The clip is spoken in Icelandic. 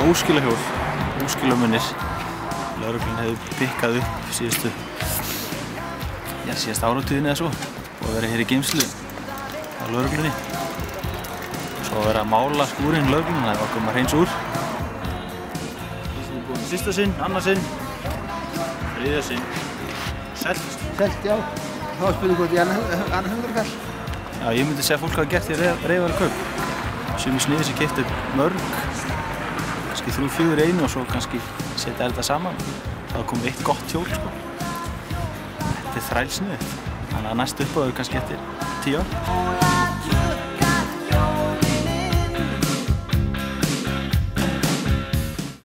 óskilahjól, óskilamunir. Lögreglan hefur pikkað upp síðasta áratuginni eða svo og verið hér í geymslu á lögreglunni. Svo verið að mála skúrinn lögreglunni, það var komið að hreinsa úr. Þessi er búin fyrsta sinn, annað sinn, þriðja sinn, selt. Selt, já. Þá spurði hvort ég annar 100 kall. Já, ég myndi segja að fólk hafa gert því reiðværi kaup. Sumir sniðir sem keyptu mörg, kannski 3-4 einu og svo kannski setja þetta saman. Það kom eitt gott hjól, sko. Þetta er þrælsniðið, þannig að næst uppáður kannski eftir 10 ár.